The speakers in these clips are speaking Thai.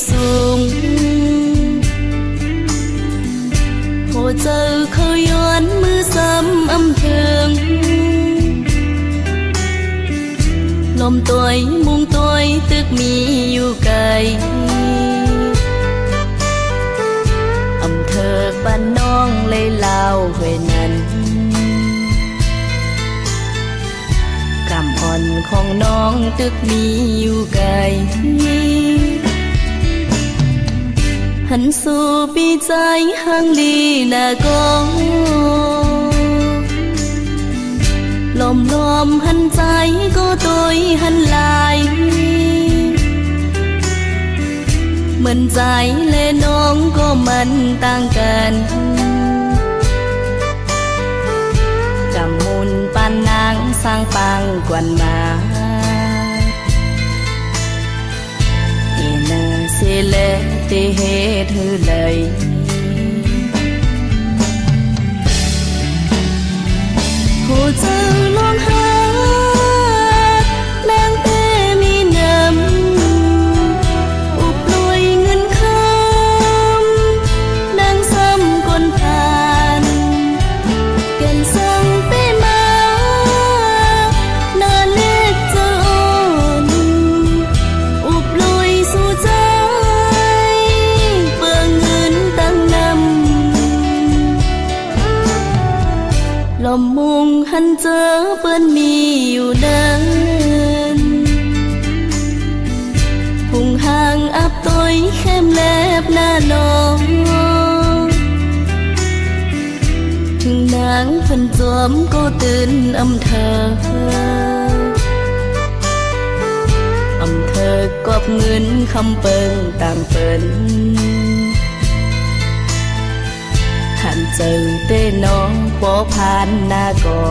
สูงโหเจอเขาย้อนมือซ้ำอำเทิงลมตัวมุงตัวตึกมีอยู่ไกลอำเภอบ้านน้องเลยลาวเวนั้นกำอ่อนของน้องตึกมีอยู่ไกลหันสู่ปีใจห่างลีนากองลมลมหันใจก็ตัวหันลายเหมือนใจและน้องก็มันต่างกันกำมุนปานนางสร้างปังกวนมาเอนาเสเลเตเหตุหือเลยหัวใจลองหาแมงเตมีน้ำอุบลอยเงินคำนางซ้ำกลผ่านเกินสั่งไปมานาเล็กเจออ่อนอุบลอยสู่ใจเปลืองเงินตั้งนำลมมุงหันเจอเปิ้นมีอยู่นั้นหุงห่างอับต้อยเข้มแลบหน้าน้องถึงนางเพิ่นจอมก็ตื่นอำเภอกอบเงินคำเปิงต่างเปิ้นหันเจอเต้น้องปอผ่านหน้ากอ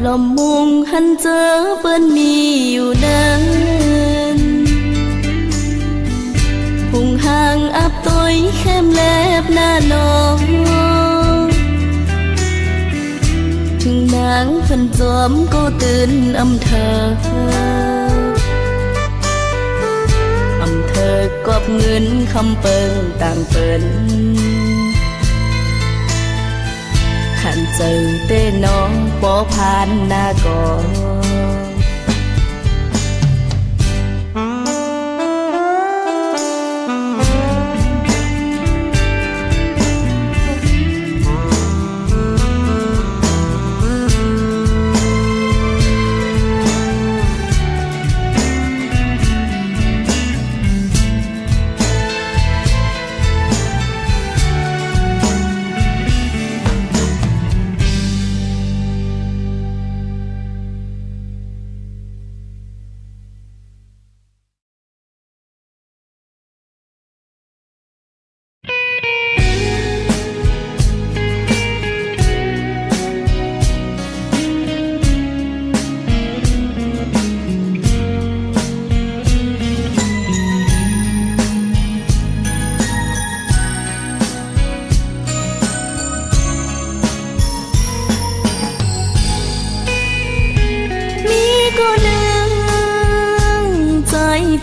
ลมมุงหันเจอเปิ้นมีอยู่นั้นหุงห่างอับต้อยเข้มแลบหน้าน้องถึงนางเพิ่นจอมก็ตื่นอำเภอกอบเงินคำเปิงต่างเปิ้นหันเจอเต้น้องปอผ่านหน้ากอ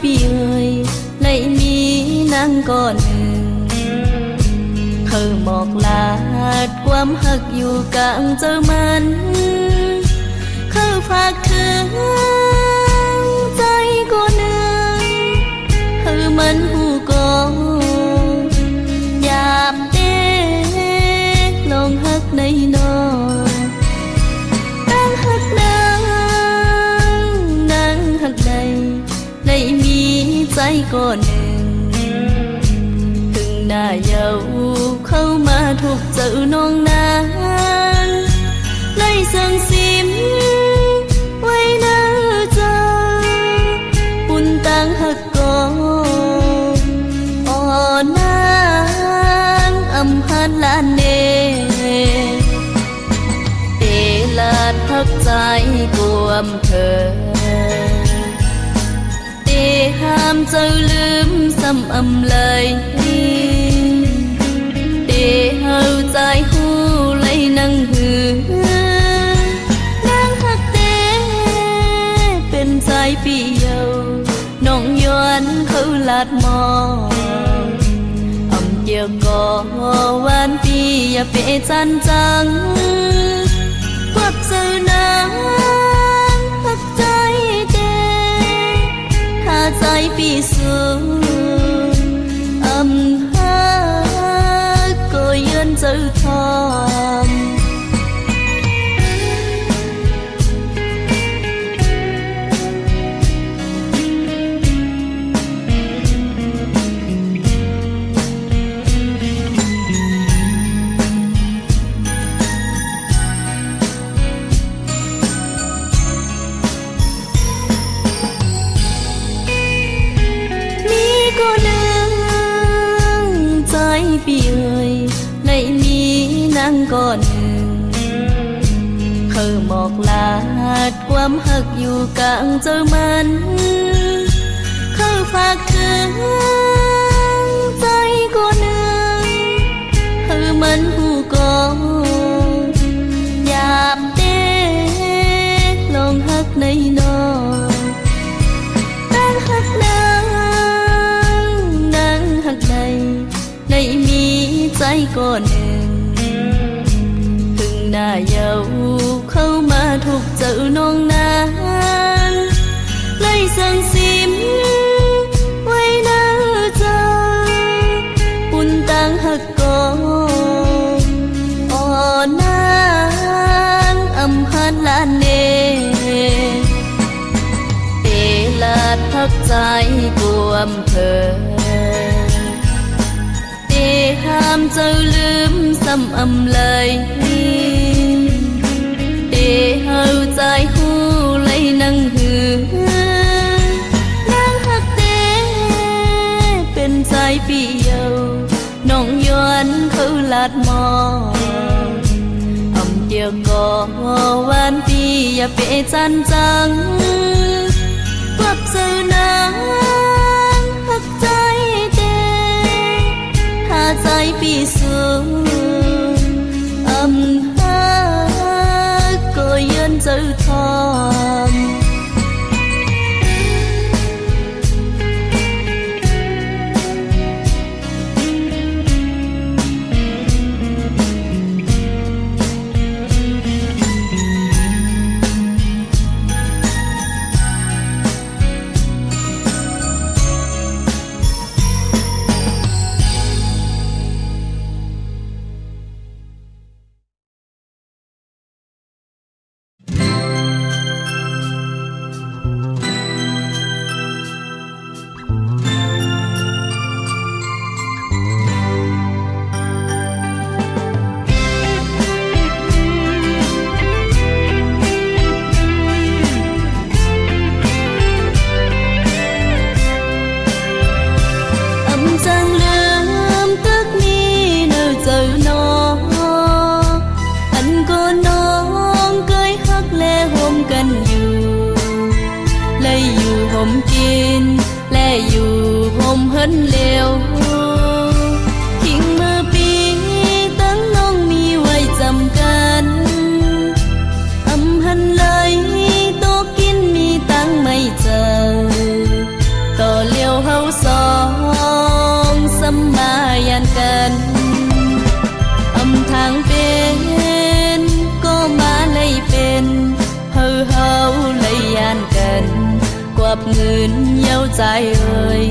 พี่เอ๋ยในมีนางก่อนหนึ่งเธอหมอกลาดความหักอยู่กลางเจ้ามันเขาฝากถึงใจก็หนึ่งเธอ này nó đang hắc nàng hắc đầy lấy miใจก่อนหนึ่งถึงหน้าเยาเข้ามาถูกเจอน้องนางไล่สั่งซิมไว้หน้าเจอปุ่นตังหักก่อนอ่อนนางอำหันลานเนเอลาดพักใจกวมเธอห้ามเจ้าลืมซ้ำอำเลยเดเฮาใจหูเลยนั่งหือนางหักเตเป็นใจปีเยาน้องย้อนเขาลาดมองอำเกี่ยวก่อวันปีอย่าเปจันจังกวับเจอนางหักใจใจปีสูงอำหาก็ยืนเจ้าทองปีเอ่ยในนี้นั่งก่อนหนึ่งเธอหมอกลาดความหักอยู่กลางเจ้ามันเขาฝากถึงใจก่อนหนึ่งเธอมันผู้กองหยาบเต้ลองหักในนอตั้งหักนางหักในได้มีใจก่อนหนึ่งถึงหน้าเยาเข้ามาถูกเจอน้องนางไล่สั่งซิมไว้หน้าเจอปุ่นตังหักก่อนอ่อนนางอำหันลานเนเอลาดพักใจกวมเธอห้ามเจ้าลืมซ้ำอำเลยเดเฮาใจหูเลยนั่งหือนางหักเตเป็นใจปีเยาน้องย้อนเขาลาดมองอำเดียวก่อวันปีอย่าเปจันจังกวับเจอนางหักใจใจปีสูงอำหาก็ยืนเจ้าทองเร็วทิ้งมือปีตั้งน้องมีไว้จำกันอำหันเลยโตกินมีตั้งไม่เจอต่อเลี้ยวเฮาสองสัมมายันกันอำทางเป็นก็มาเลยเป็นเฮาเลยยานกันกวับเงินเย้าใจเอ่ย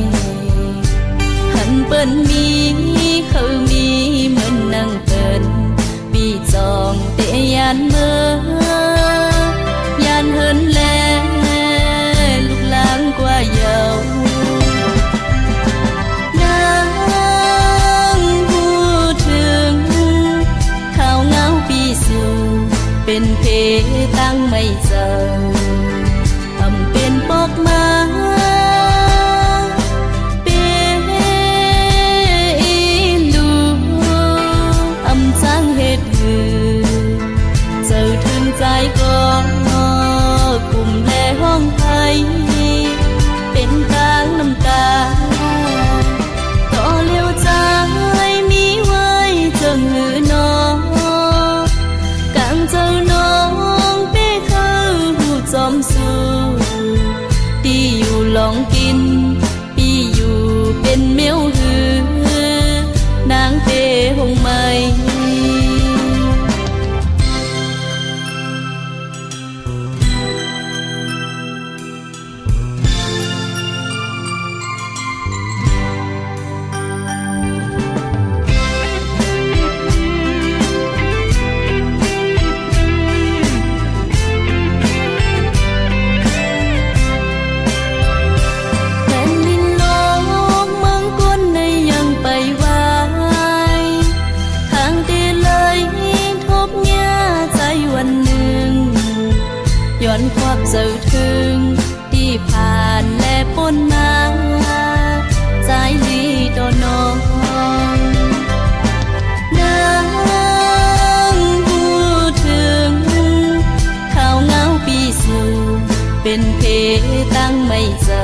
หันเปิ้นมีเขามีเหมือนนั่งเปิ้นปีจอ เป็นเพตั้งไม่เจอเป็นปกมาเป็นดูจังเหตุหือเจอถึงใจก็กลุ่มแลห้องไทยเป็นกลางน้ำตาต่อเลี้ยวใจมีไว้เจังหือน้องกลางเจ้าน้องเป้เขาหูจอมสู้ที่อยู่ลองกินปีอยู่เป็นเมียวหือนางเป้หงไม่ย้อนความเจ้าถึงที่ผ่านและปนมาใจลีต่อน้องนางพูดถึงข่าวเงาปีสู่เป็นเพตั้งไม่เจอ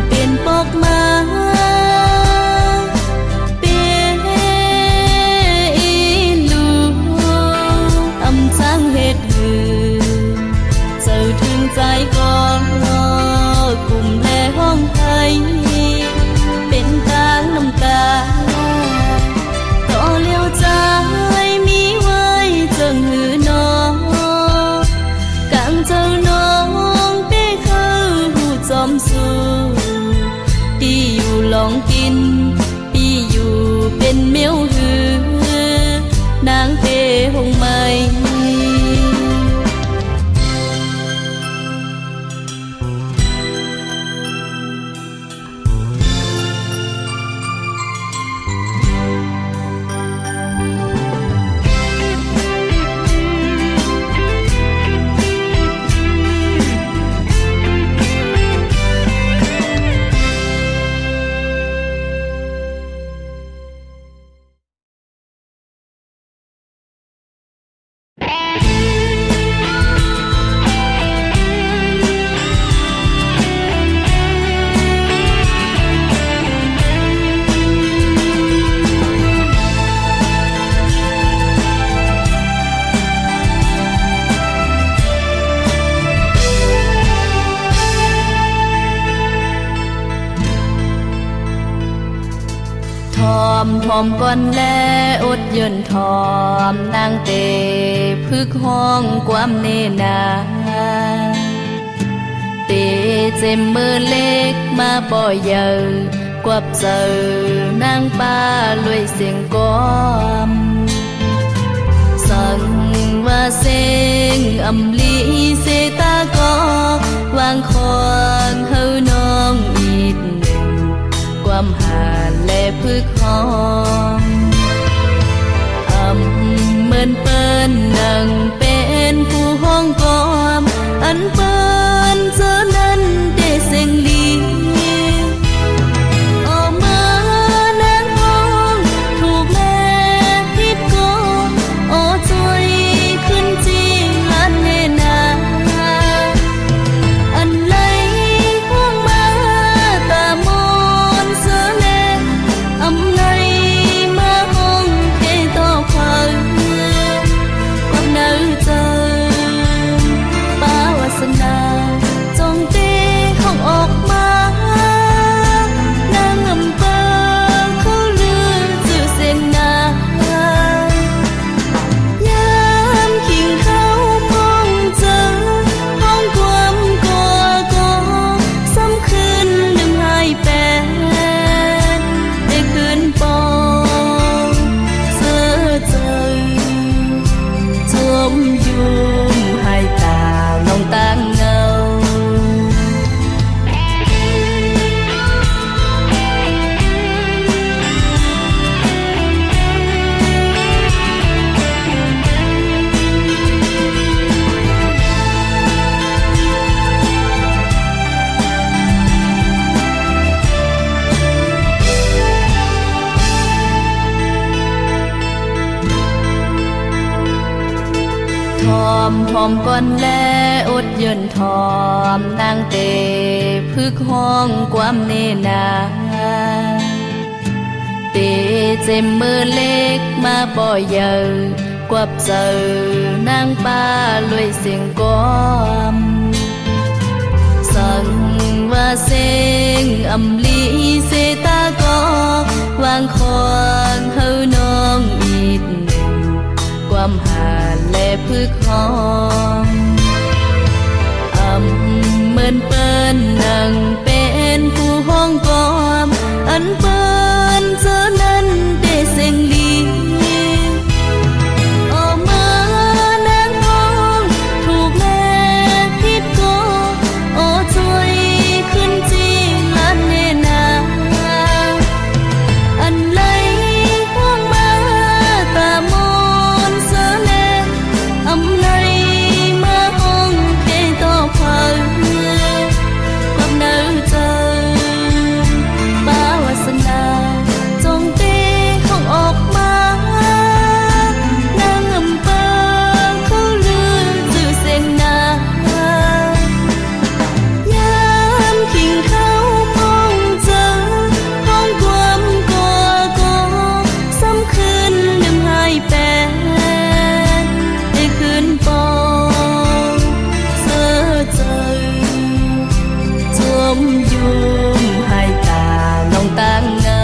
เป็นปกมาเป็นดูจังเหตุหือถึงใจก็กลุ่มแลห้องไทยเป็นกลางน้ำตาต่อเลี้ยวใจมีไว้เจังหือน้องกลางเจ้าน้องเป้เขาหูจอมสู้ที่อยู่ลองกินปีอยู่เป็นเมียวหือนางเป้หงไม่ทอมก่อนแลอดเยินทอมนางเตพึกห้องความเนนาเตเจมมือเล็กมาป่อยเยอะกวับเจอนางป้าลวยเสียงก้อมสั่งว่าเสียงอำลีเสตาก็วางคอนเฮาน้องอีกหนึ่งความหาและพึกห้องเหมือนเปิ้นนั่งเป็นผู้ห้องกอมอันเปิ้นเจอนั้นได้เสียงลีออกมานั่งห้องถูกแม่พิดก็โอ้จอยขึ้นจริงลันเนนาอันไหลห้องมาตามอนเสแลอำไหลมาห้องเทต่อความ เจอป้าวาสนา พร้อมก่อนแลอดเยินทอมนางเตพึกห้องความเนนาเตเจมมือเล็กมาบ่อยเยอะกวับเจอนางป้าลวยเสียงก้อมสั่งว่าเสียงอำลีเสตากอกวางคอนเฮาน้องอีกหนึ่งความหาและพึกห้องเหมือนเปิ้นนั่งเป็นผู้ห้องกอมอันเปิ้นเจอนั้นได้เสียงลีออกมานางห้องถูกแม่พิดโกโอ้ช่วยขึ้นจีลันเนนาอันไหลห้องมาตามนเสเลอำไหลมาห้องเทต่อพังความเนื้อเจอบ้าวาสนาจงเตะห้องออกมานางอำเภอเขาลือจื่อเสียงนายามขิงเขามองเจอห้องความก่อกอซ้ำคืนลืมหายแปดได้คืนปองเสือเจอจมยุมหายตาน้องต่างเงา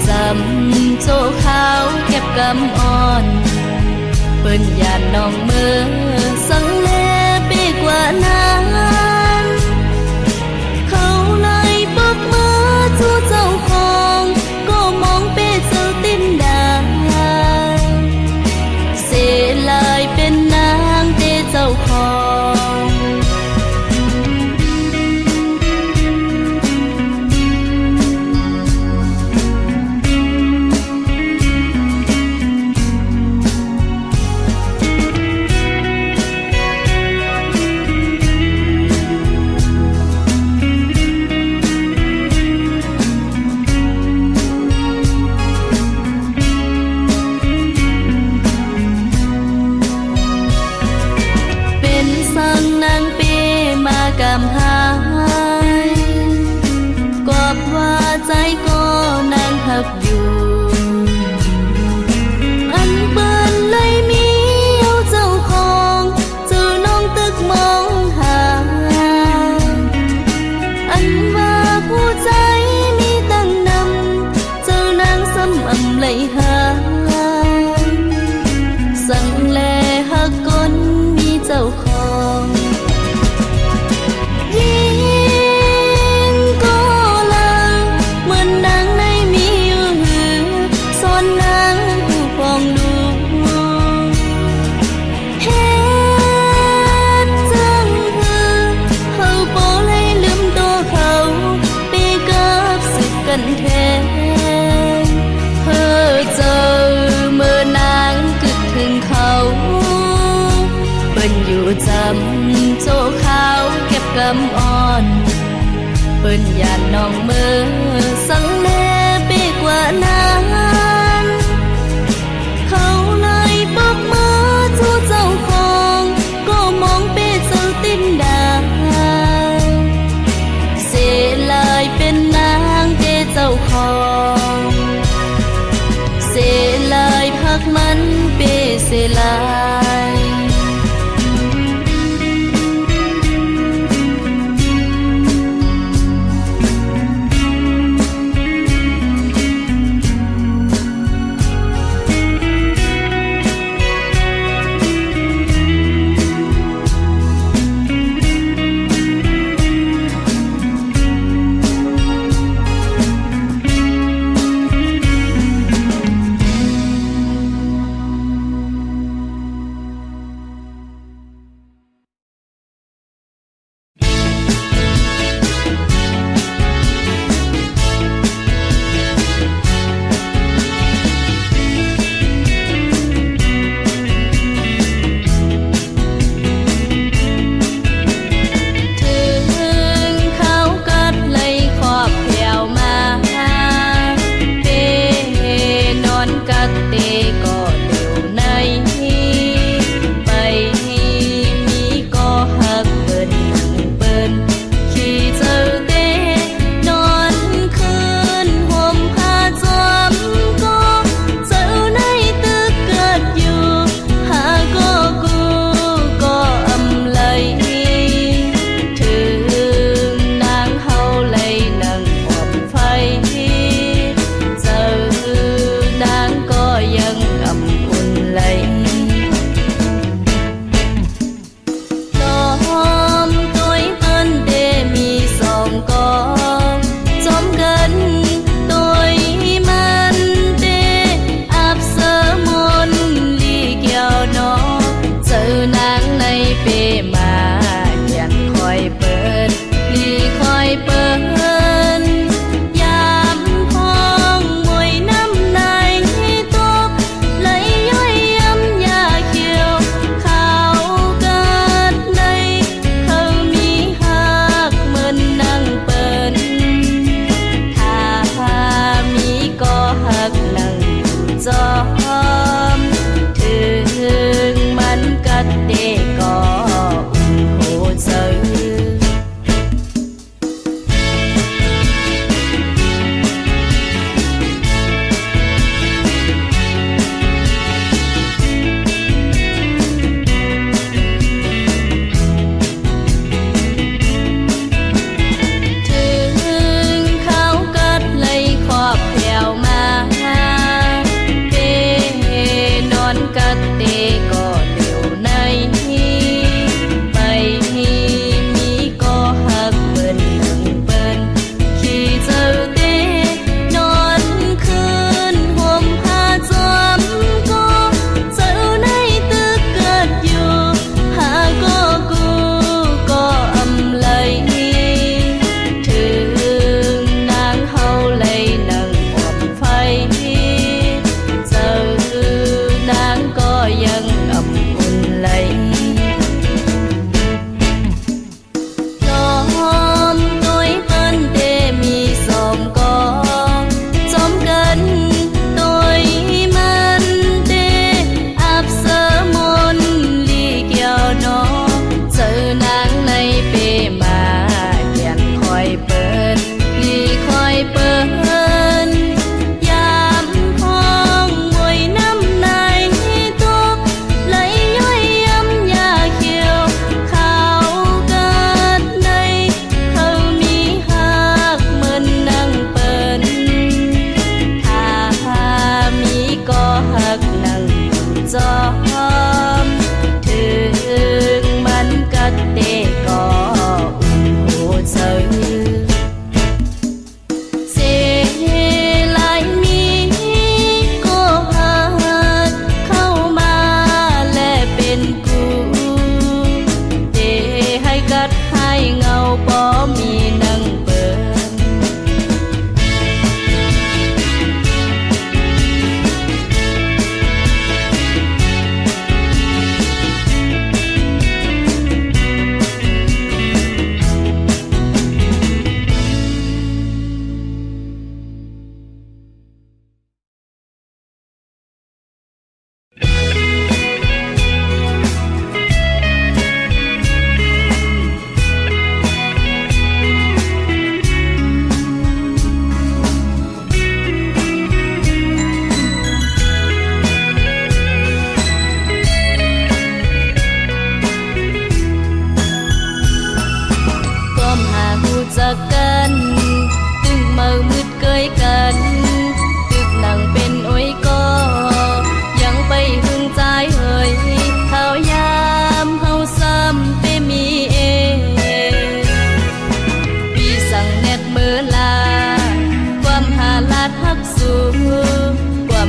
จำโจขาวเก็บกำอ่อนเปิ้นยานน้องมือสังเลปีกว่านั้นเขาเลยปกมือจูเจ้าของก็มองเป้เจ้าติ้นดาเสลายเป็นนางเตเจ้าของ ำไหลหาสั่งแลหักคนมีเจ้าของยิ่งก็ลังเหมือนนางในมีอยู่หือสอนนางผู้ปองดูเฮ็ดจังหือเขาบ่เลยลืมตัวเขาไปกับสึกกันแท้เพ้อเจอเมื่อนางกึดถึงเขาเปิ้นอยู่จำโจขาวเก็บกำอ่อนเปิ้นยานน้องเมื่อสังแลไปกว่านั้นเขาเลยบอกมือทูเจ้าของก็มองไปเจ้าตินดาเสียลายเป็นนางเจเจ้าของเสียลายพักมันเปเสียลาย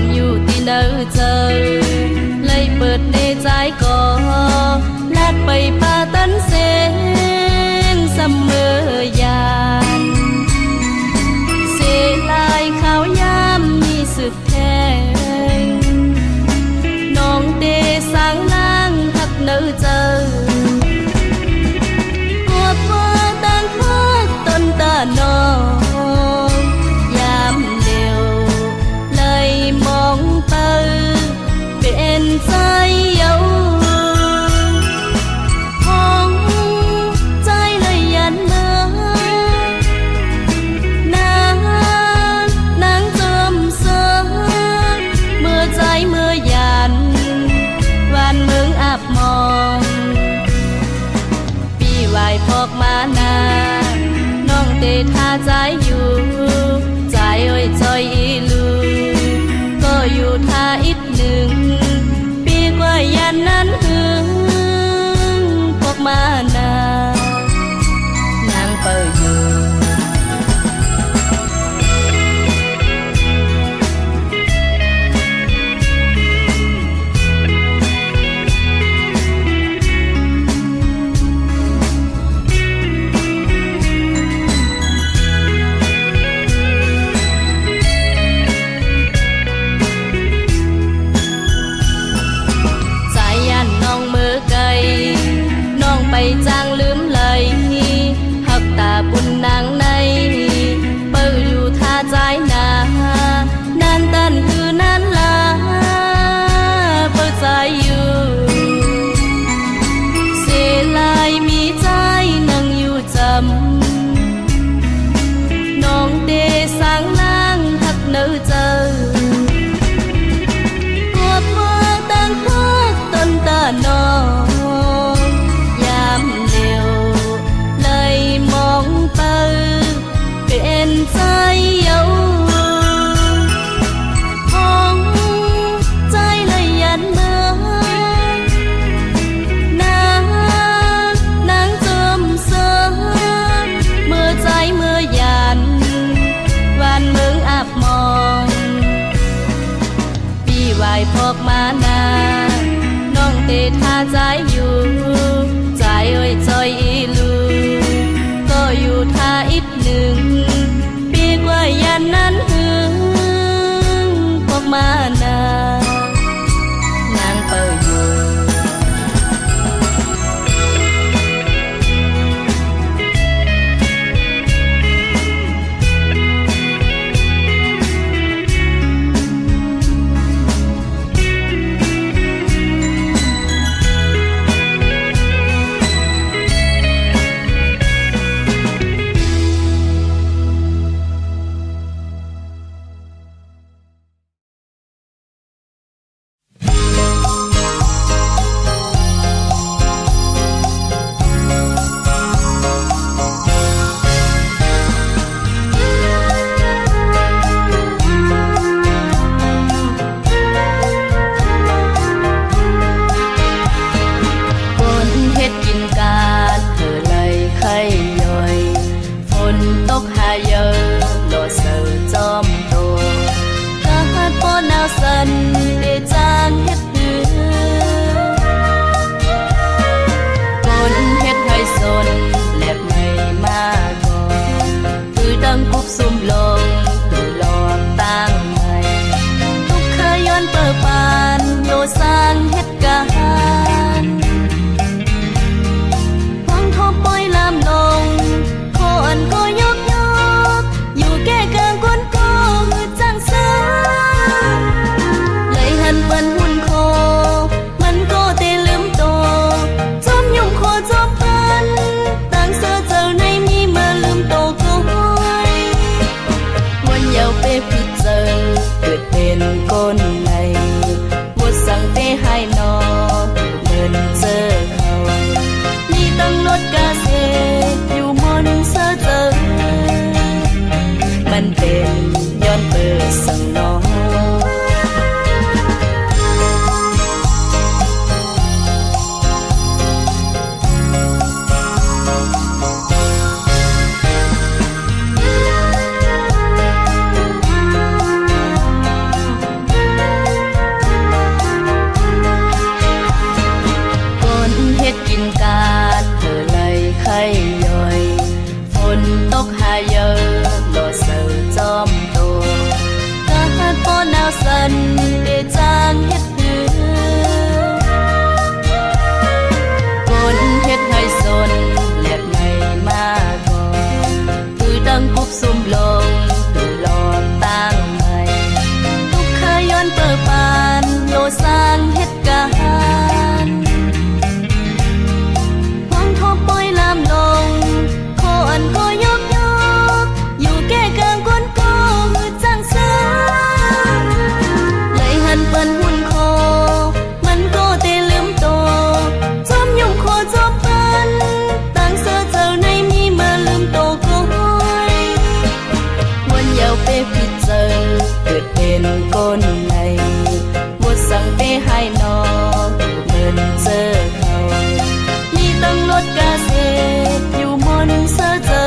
ำอยู่ที่เนื้อเจอเลยเปิดในใจก็ลากไปป่าตันเสนเสมอยานเสลายขาวยามมีสึกแทงน้องเตสร้างนางหักเนื้อเจอกวดว่าตั้งพักต้นตาน้องยามเดียวเลยมองเตอเป็นใจเยาของใจเลยยันเมื่อนางจมเสือเมื่อใจเมื่อยันวันเมืองอับมองปีวายพอกมานาน้องเตท่าใจอยู่ใจโอ้ยจอยอีลูก็อยู่ท่าอีกหนึ่งปีกว่ายันนั้นหึงพอกมานานางเปิดอยู่ เ าวสันเดจางเฮ็ดเดือกนเฮ็ดให้สนแลบในมาก่อนคือดังกุบซุ่มลงคือหลอดตั้งใหม่ทุกขย้อนเปิดปานโลสร้างเหตุการณ์หวังทบปล่อยลามลงขออันขอยกอยู่แก่กลางก้นก็มือจังเสือเลยหันเปิ้นหุ่นคอมันก็เตลืมโตจอมยุ่งคอจอบปันตั้งเสือเจ้าในมีมาลืมโตก็วันยาวไปพิเจอเกิดเป็นก้นในบทสั่งไปให้นอเหมือนเจอเขามีตั้งรถกาเซอยู่มนเสือเจอ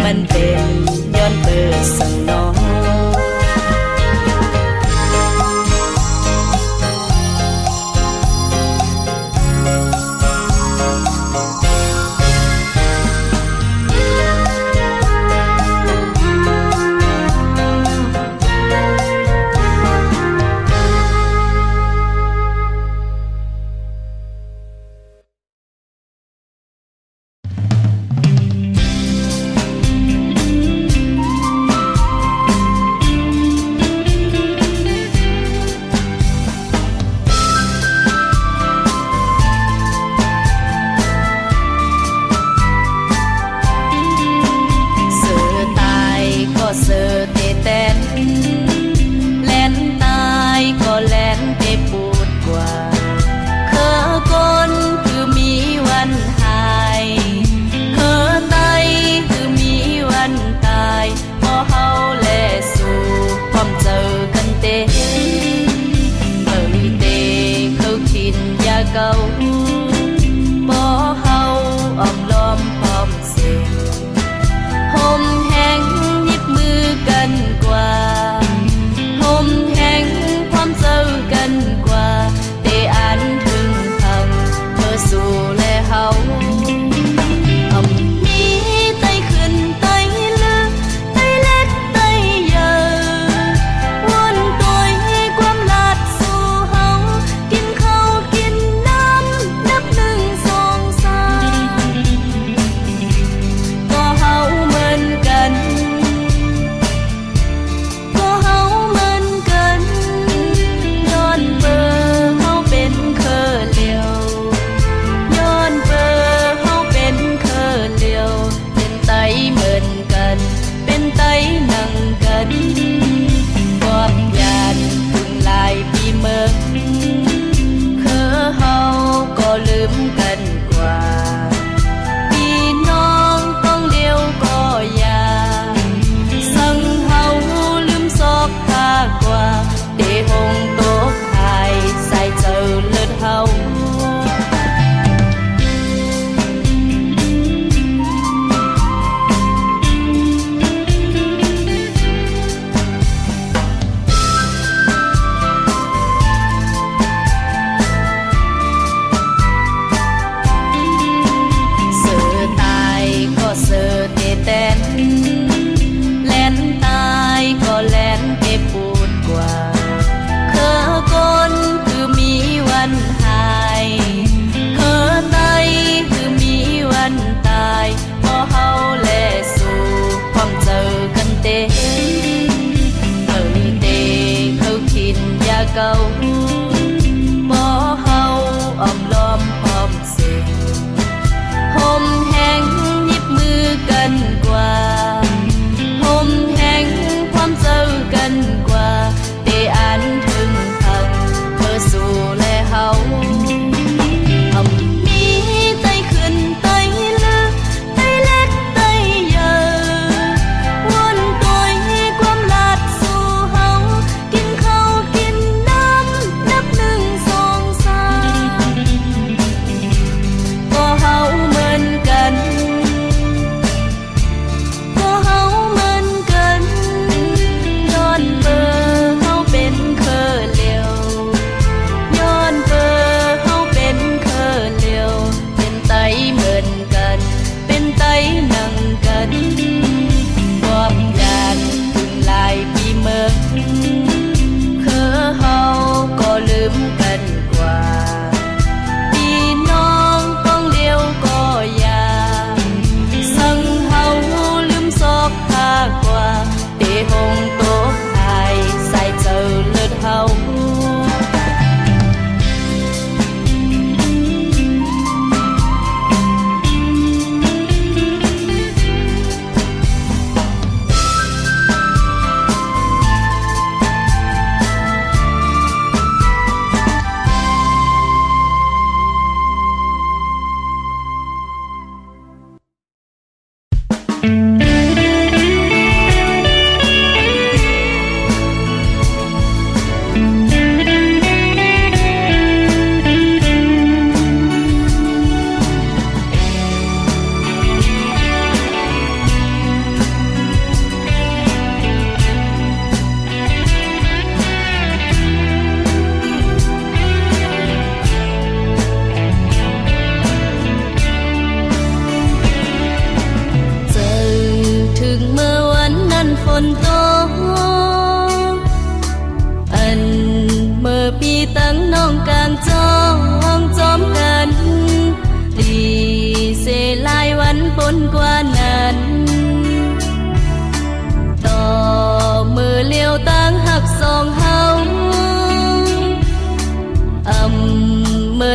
มันเป็นย้อนเปิดสั่งนอเสือเตเต้นแล่นตายก็แล่นไปปูดกว่าเคอกนคือมีวันหายเคอไตคือมีวันตายพอเฮาแลสู่พร้อมเจอกันเตเตเขาคิดยาเก่าพอเฮาอ้อมล้อมพร้อมเสียห่มแห้งกันกว่าห่มแห้งความเศร้ากันกว่าเตอันถึงพังเธอสู่และเฮามีไตขึ้นไตลึกไตเล็กไตใหญ่วนตัวให้ความลาดสู่เฮากินข้าวกินน้ำนับหนึ่งสองสามก็เฮาเหมือนกันเป็นไตนั่งกันความยานคุณลายปีเมืองคือเฮาก็ลืมกันกว่าพี่น้องต้องเลี้ยวก็อย่าสั่งเฮาลืมซอกหากว่าเดหงโตกหายใส่เจอเลือดเฮาเสือเตเต้นแล่นตายก็แล่นไปปูดกว่าเคอกนคือมีวันหายเคอไตคือมีวันตายพอเฮาแลสู่พร้อมเจอกันเตเขาคิดยาเก่าพอเฮาอ้อมล้อมพร้อมเสียห่มแห้งกันกว่าห่มแห้งความเศร้ากันกว่าเตอันถึงพังเธอสู่และเฮามีไตขึ้นไตลึกไตเล็กไตใหญ่วนตัวให้ความลาดสู่เฮากินข้าวกินน้ำ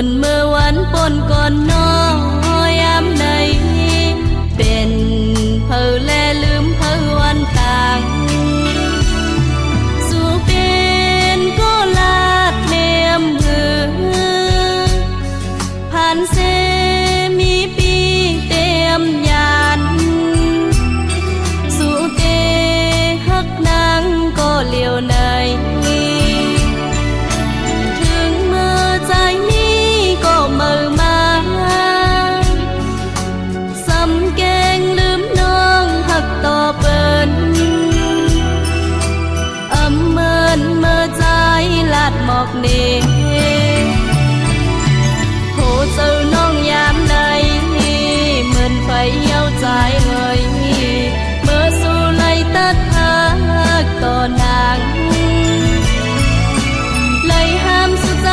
นเมื่อวันปนก่อนน้อยยามในเป็นเพอแลลืมเพอวันต่างสู่เป็นก็ลาดเลียมหือผ่านเสมีปีเต็มยานสู่เตฮักนางก็เลียวในถึงเมื่อใจนี้ก็เมื่อมาสำแกงลืมน้องหักต่อเปิ้นเมินเมื่อใจลาดหมอกเนโหเจ้าน้องยามในเหมือนไฟเย้าใจเงยเมื่อสู่ไลตัดหักต่อนางไลห้ามสู่ใจ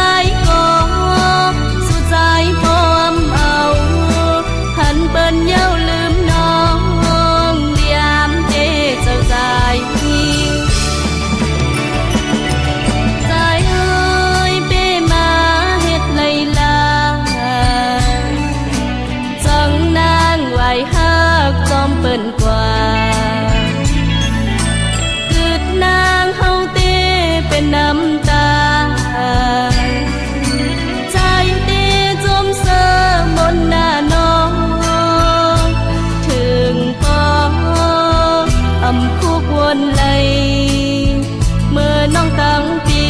ก็สู่ใจพอเอาหันเปิ้นเย้าลืมน้องยามเทเจ้าใจใจเอ้ยเป้มาเฮ็ดไลลาจังนางไหวฮักจอมเปิ้นกว่าเกิดนางเฮาเต้เป็นน้ำตาใจเต้จมเสอบนหน้าน้องถึงพอคุกวนไหลเมื่อน้องตั้งปี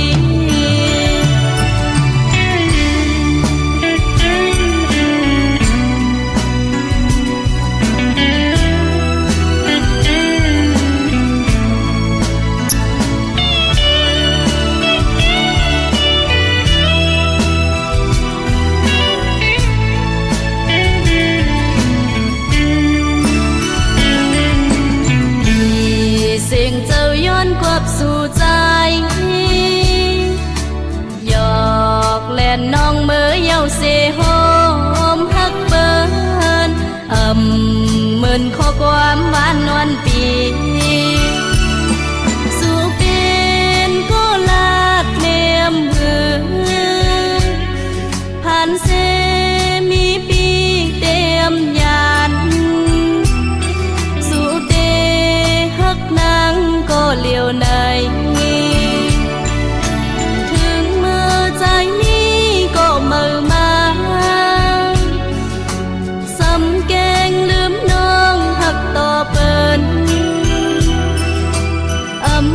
เสียงเจ้าย้อนกวับสู่ใจหยอกแล่นน้องเมื่อเย้าเสหอมฮักเปิ้นเหมือนข้อความหวานนวลปีสู่เป็นก็ลาดเลียมหือผ่านเสมีปีเต็มยานสู่เตฮักนางก็เลียวในถึงเมื่อใจนี้ก็เมื่อมาสำแกงลืมน้องหักต่อเปิ้น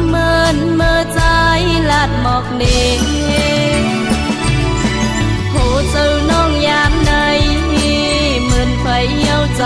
เมินเมื่อใจลาดหมอกเนโหเจ้าน้องยามในเหมือนไฟเย้าใจ